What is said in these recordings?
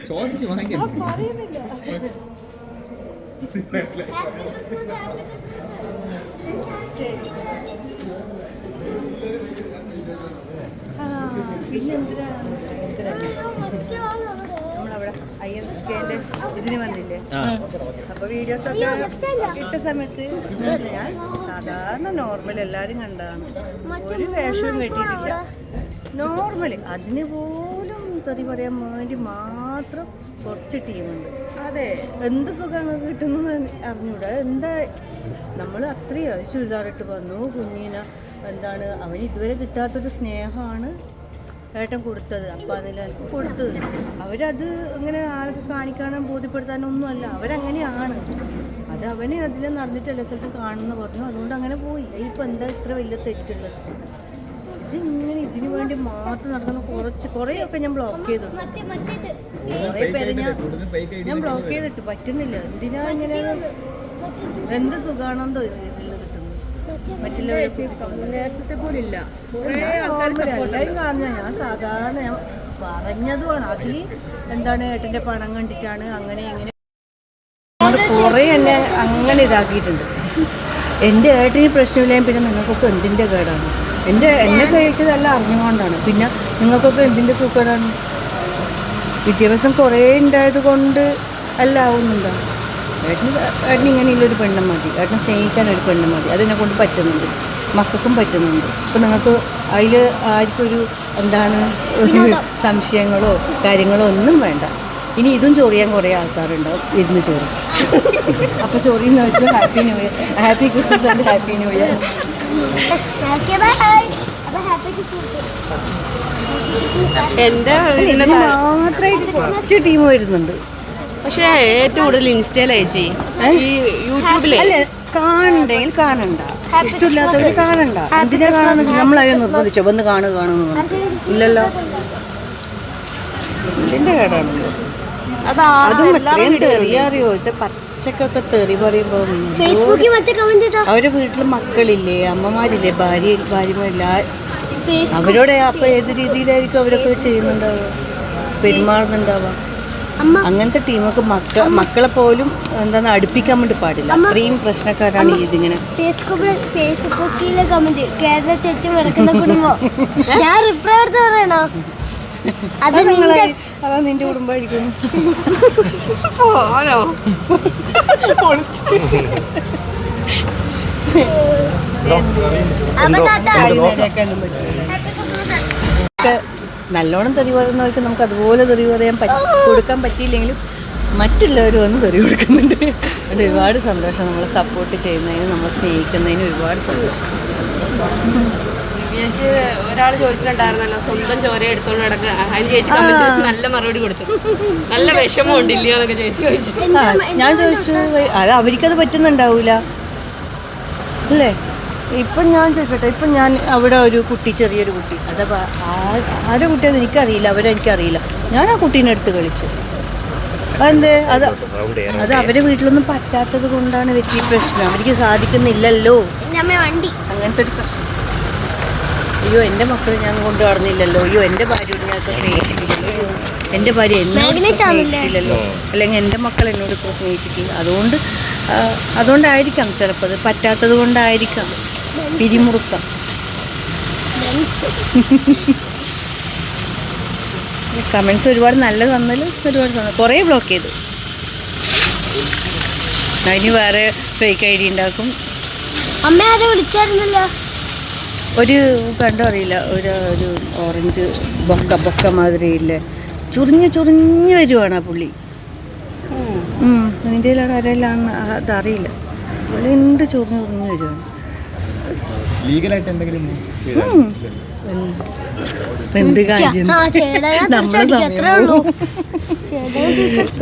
ചോദിച്ചു വാങ്ങിക്കാം. നമ്മളവിടെ IFKന്റെ ഇതിന് വന്നില്ലേ, അപ്പൊ വീഡിയോസൊക്കെ ഇട്ട സമയത്ത് ഞാൻ സാധാരണ നോർമൽ എല്ലാരും കണ്ടതാണ്, ഒരു വേഷവും കെട്ടിയിട്ടില്ല, നോർമല്. അതിന് പോലും തതി പറയാൻ വേണ്ടി മാത്രം കുറച്ച് ടീമുണ്ട്. അതെ, എന്ത് സുഖം അങ്ങ് കിട്ടുന്നു അറിഞ്ഞൂടാ. എന്താ നമ്മൾ അത്രയും ചുരിദാറിട്ട് വന്നു, കുഞ്ഞിനെ എന്താണ് അവന് ഇതുവരെ കിട്ടാത്തൊരു സ്നേഹമാണ് ഏട്ടൻ കൊടുത്തത്. അപ്പം അതിൽ എനിക്ക് കൊടുത്തത് അവരത് ഇങ്ങനെ ആൾക്ക് കാണിക്കാനും ബോധ്യപ്പെടുത്താനൊന്നും അല്ല, അവരങ്ങനെയാണ്. അത് അവന് അതിൽ നടന്നിട്ട് സ്ഥലത്ത് കാണുമെന്ന് പറഞ്ഞു, അതുകൊണ്ട് അങ്ങനെ പോയി. ഇപ്പം എന്താ ഇത്ര വലിയ തെറ്റുള്ളത്? ഇതിങ്ങനെ ഇതിന് വേണ്ടി മാത്രം നടക്കുന്ന കുറേയൊക്കെ ഞാൻ ബ്ലോക്ക് ചെയ്തു. കുറേ പേര് ഞാൻ ബ്ലോക്ക് ചെയ്തിട്ട് പറ്റുന്നില്ല. എന്തിനാ ഇങ്ങനെ, എന്ത് സുഖാണെന്തോ ഇതിൽ കിട്ടുന്നത്. നേരത്തെ പോലില്ല, എല്ലാവരും കാണുന്ന ഞാൻ സാധാരണ ഞാൻ പറഞ്ഞതുമാണ്. അതിൽ എന്താണ് ഏട്ടൻ്റെ പണം കണ്ടിട്ടാണ് അങ്ങനെ ഇങ്ങനെ കുറേ എന്നെ അങ്ങനെ ഇതാക്കിയിട്ടുണ്ട്. എൻ്റെ ഏട്ടന് പ്രശ്നമില്ല, പിന്നെ നിങ്ങൾക്കൊക്കെ എന്തിൻ്റെ കേടാണ്? എന്നെ കഴിച്ചതെല്ലാം അറിഞ്ഞുകൊണ്ടാണ്, പിന്നെ നിങ്ങൾക്കൊക്കെ എന്തിൻ്റെ സുഖമാണ്? വിദ്യാഭ്യാസം കുറേ ഉണ്ടായത് കൊണ്ട് അല്ല ആവുന്നുണ്ടോ? ഏട്ടന് ഇങ്ങനെയുള്ളൊരു പെണ്ണ് മതി, ഏട്ടനെ സ്നേഹിക്കാനൊരു പെണ്ണ് മതി, അതിനെ കൊണ്ട് പറ്റുന്നുണ്ട്, മക്കൾക്കും പറ്റുന്നുണ്ട്. അപ്പോൾ നിങ്ങൾക്ക് അതിൽ ആർക്കൊരു എന്താണ് സംശയങ്ങളോ കാര്യങ്ങളോ ഒന്നും വേണ്ട. ഇനി ഇതും ചൊറിയാൻ കുറേ ആൾക്കാരുണ്ടാവും, ഇരുന്ന് ചോറി. അപ്പോൾ ചൊറിയുന്നവർക്ക് happy new year, happy Christmas and happy new year. ഇതിന് മാത്രമായിട്ട് കുറച്ച് ടീം വരുന്നുണ്ട്. പക്ഷേ ഏറ്റവും കൂടുതൽ ഇൻസ്റ്റയിൽ അയച്ചി ഈ യൂട്യൂബിലെ അല്ലേ കാണണ്ടെങ്കിൽ കാണണ്ട, ഇഷ്ടമില്ലാത്തവർ കാണണ്ട. എന്തിനാ കാണുന്നത്? നമ്മളതിനെ നിർബന്ധിച്ചോ വന്ന് കാണുന്നു? ഇല്ലല്ലോ, ഇതിന്റെ കേടാണല്ലോ. അതും എത്രയും തെറി അറിയോ? ഇത് പച്ചക്കൊക്കെ തെറി പറയുമ്പോ അവരുടെ വീട്ടിൽ മക്കളില്ലേ, അമ്മമാരില്ലേ, ഭാര്യമാരില്ല, അവരോട് അപ്പൊ ഏത് രീതിയിലായിരിക്കും അവരൊക്കെ ചെയ്യുന്നുണ്ടാവുക, പെരുമാറുന്നുണ്ടാവുക? അങ്ങനത്തെ ടീമൊക്കെ മക്കളെ പോലും എന്താ അടുപ്പിക്കാൻ വേണ്ടി പാടില്ല. അത്രയും പ്രശ്നക്കാരാണ് ഇതിങ്ങനെ. ഫേസ്ബുക്കിലെ കമന്റ് കേരളത്തിൽ ഏറ്റവും കിടക്കുന്ന കുടുംബം, ഞാൻ റിപ്ലൈ എടുത്ത് പറയണോ? അതാ നിന്റെ കുടുംബമായിരിക്കും. നല്ലോണം തെറി പറയുന്നവർക്ക് നമുക്ക് അതുപോലെ തെറി പറയാൻ കൊടുക്കാൻ പറ്റിയില്ലെങ്കിലും മറ്റുള്ളവർ വന്ന് തെറി കൊടുക്കുന്നുണ്ട്. അത് ഒരുപാട് സന്തോഷം. നമ്മളെ സപ്പോർട്ട് ചെയ്യുന്നതിന്, നമ്മളെ സ്നേഹിക്കുന്നതിന് ഒരുപാട് സന്തോഷം. ഒരാൾ ചോദിച്ചിട്ടുണ്ടായിരുന്നല്ലോ സ്വന്തം ചോര എടുത്തോണ്ട് നടക്കുക, അതിന് ചേച്ചി നല്ല മറുപടി കൊടുത്തു, നല്ല വിഷമം ഉണ്ടില്ലയോ എന്നൊക്കെ ചേച്ചി ചോദിച്ചു. ഞാൻ ചോദിച്ചു, അത് അവർക്കത് പറ്റുന്നുണ്ടാവൂല അല്ലേ? ഇപ്പം ഞാൻ ചോദിക്കട്ടെ, ഇപ്പം ഞാൻ അവിടെ ഒരു കുട്ടി, ചെറിയൊരു കുട്ടി, അതപ്പോൾ ആരുടെ കുട്ടിയെന്ന് എനിക്കറിയില്ല, അവരെനിക്കറിയില്ല, ഞാൻ ആ കുട്ടീനെ എടുത്ത് കളിച്ചു. അതെന്തേ? അത് അവരെ വീട്ടിലൊന്നും പറ്റാത്തത് കൊണ്ടാണ് വലിയ പ്രശ്നം. അവർക്ക് സാധിക്കുന്നില്ലല്ലോ, അങ്ങനത്തെ ഒരു പ്രശ്നം. അയ്യോ എൻ്റെ മക്കളെ ഞാൻ കൊണ്ട് നടന്നില്ലല്ലോ, അയ്യോ എൻ്റെ ഭാര്യയോട് ഞാൻ സ്നേഹിച്ചിട്ടില്ലല്ലോ, അയ്യോ എൻ്റെ ഭാര്യ എന്നോട് സ്നേഹിച്ചിട്ടില്ലല്ലോ, അല്ലെങ്കിൽ എൻ്റെ മക്കൾ എന്നോട് സ്നേഹിച്ചിട്ടില്ല. അതുകൊണ്ടായിരിക്കാം ചിലപ്പോൾ, അത് പറ്റാത്തത് കൊണ്ടായിരിക്കാം പിരിമുറുക്കം. കമൻസ് ഒരുപാട് നല്ലത് തന്നാലും ഒരുപാട് കുറേ ബ്ലോക്ക് ചെയ്തു. അതിന് വേറെ ഫേക്ക് ID ഉണ്ടാക്കും. അമ്മ ആരെ വിളിച്ചായിരുന്നല്ലോ, ഒരു കണ്ടോ അറിയില്ല, ഒരു ഓറഞ്ച് ബൊക്ക മാതിരിയില്ലേ, ചുറിഞ്ഞ് വരുവാണ് ആ പുള്ളി. അതിൻ്റെ ആരെല്ലാം അതറിയില്ല, പുള്ളി എന്ത് ചുറിഞ്ഞ് വരുവാണ്. എന്ത് കാര്യം,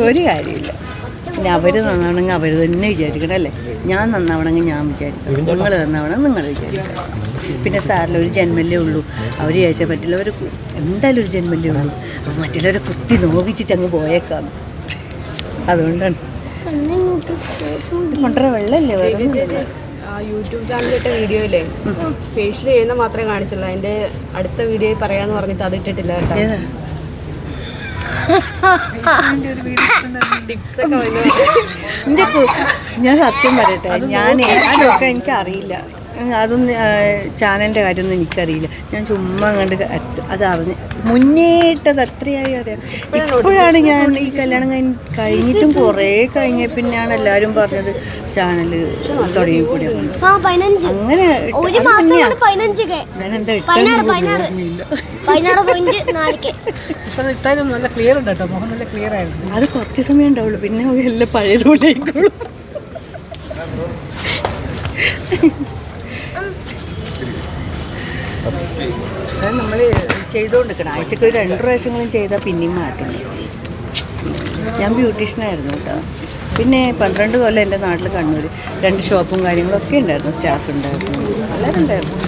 ഒരു കാര്യമില്ല. പിന്നെ അവർ നന്നാവണമെങ്കിൽ അവർ തന്നെ വിചാരിക്കണം അല്ലേ? ഞാൻ നന്നാവണമെങ്കിൽ ഞാൻ വിചാരിക്കണം, നിങ്ങൾ നന്നാവണമെങ്കിൽ നിങ്ങൾ വിചാരിക്കണം. പിന്നെ സാറിൽ ഒരു ജന്മല്ലേ ഉള്ളൂ, അവർ വിചാരിച്ചാൽ പറ്റില്ല, അവർ എന്തായാലും ഒരു ജന്മല്ലേ ഉള്ളൂ, അപ്പോൾ മറ്റുള്ളവരെ കുത്തി നോവിച്ചിട്ട് അങ്ങ് പോയേക്കാം. അതുകൊണ്ടാണ് കൊണ്ടര വെള്ളമല്ലേ വേറെ യൂട്യൂബ് ചാനലിലിട്ട വീഡിയോയിലെ ഫേഷ്യൽ ചെയ്യുന്ന മാത്രമേ കാണിച്ചുള്ളൂ. അതിന്റെ അടുത്ത വീഡിയോ പറയാന്ന് പറഞ്ഞിട്ട് അത് ഇട്ടിട്ടില്ല കേട്ടോ. ഏതാ? ടിപ്സ് ഒക്കെ വന്നു. ഞാൻ സത്യം പറയട്ടെ, അതൊക്കെ എനിക്കറിയില്ല. അതൊന്നും ചാനലിൻ്റെ കാര്യമൊന്നും എനിക്കറിയില്ല. ഞാൻ ചുമ്മാ കണ്ട് അതറിഞ്ഞ് മുന്നേറ്റത് അത്രയായി അറിയാം. ഇപ്പോഴാണ് ഞാൻ ഈ കല്യാണം കഴിഞ്ഞിട്ടും കുറേ കഴിഞ്ഞ പിന്നെയാണ് എല്ലാവരും പറഞ്ഞത് ചാനൽ തുടങ്ങിക്കൂടി. അങ്ങനെ ഞാനെന്താ അത് കുറച്ച് സമയം ഉണ്ടാവുള്ളൂ, പിന്നെ എല്ലാം പഴയതുപോലെ ആയിക്കോളും. അത് നമ്മൾ ചെയ്തുകൊണ്ടിരിക്കണം. ആഴ്ചക്ക് ഒരു 2 പ്രാവശ്യങ്ങളും ചെയ്താൽ പിന്നെയും മാറ്റും. ഞാൻ ബ്യൂട്ടീഷ്യനായിരുന്നു കേട്ടോ. പിന്നെ 12 കൊല്ലം എൻ്റെ നാട്ടിൽ കണ്ണൂർ 2 ഷോപ്പും കാര്യങ്ങളൊക്കെ ഉണ്ടായിരുന്നു, സ്റ്റാഫ് ഉണ്ടായിരുന്നു, എല്ലാവരും ഉണ്ടായിരുന്നു.